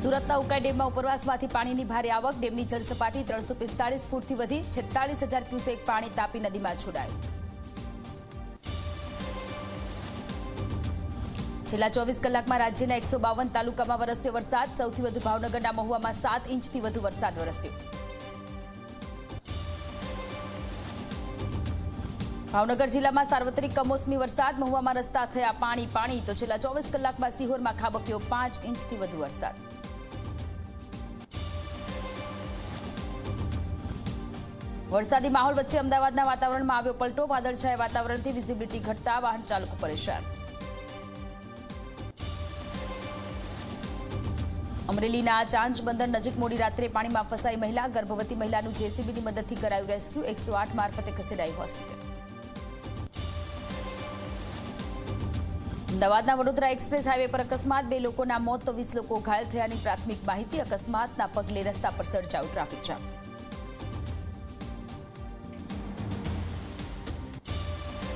સુરતના ઉકાઈ ડેમમાં ઉપરવાસમાંથી પાણીની ભારે આવક. ડેમની જળસપાટી 345 ફૂટથી વધી 46,000 ક્યુસેક પાણી તાપી નદીમાં છોડાયું. છેલ્લા 24 કલાકમાં રાજ્યના 152 તાલુકામાં વરસ્યો વરસાદ. સૌથી વધુ ભાવનગરના મહુવામાં 7 ઇંચથી વધુ વરસાદ વરસ્યો. ભાવનગર જિલ્લામાં સાર્વત્રિક કમોસમી વરસાદ. મહુવામાં રસ્તા થયા પાણી. તો છેલ્લા 24 કલાકમાં સિહોરમાં ખાબક્યો 5 ઇંચથી વધુ વરસાદ. વરસાદી માહોલ વચ્ચે અમદાવાદના વાતાવરણમાં આવ્યો પલટો. વાદળછાયા વાતાવરણથી વિઝિબિલિટી ઘટતા વાહન ચાલકો પરેશાન. અમરેલીના ચાંચ બંદર નજીક મોડી રાત્રે પાણીમાં ફસાઈ મહિલા. ગર્ભવતી મહિલાનું જેસીબીની મદદથી કરાયું રેસ્ક્યુ. 108 મારફતે ખસેડાઈ હોસ્પિટલ. અમદાવાદના વડોદરા એક્સપ્રેસ હાઈવે પર અકસ્માત. 2 લોકોના મોત તો 20 લોકો ઘાયલ થયાની પ્રાથમિક માહિતી. અકસ્માતના પગલે રસ્તા પર સર્જાયું ટ્રાફિક જામ.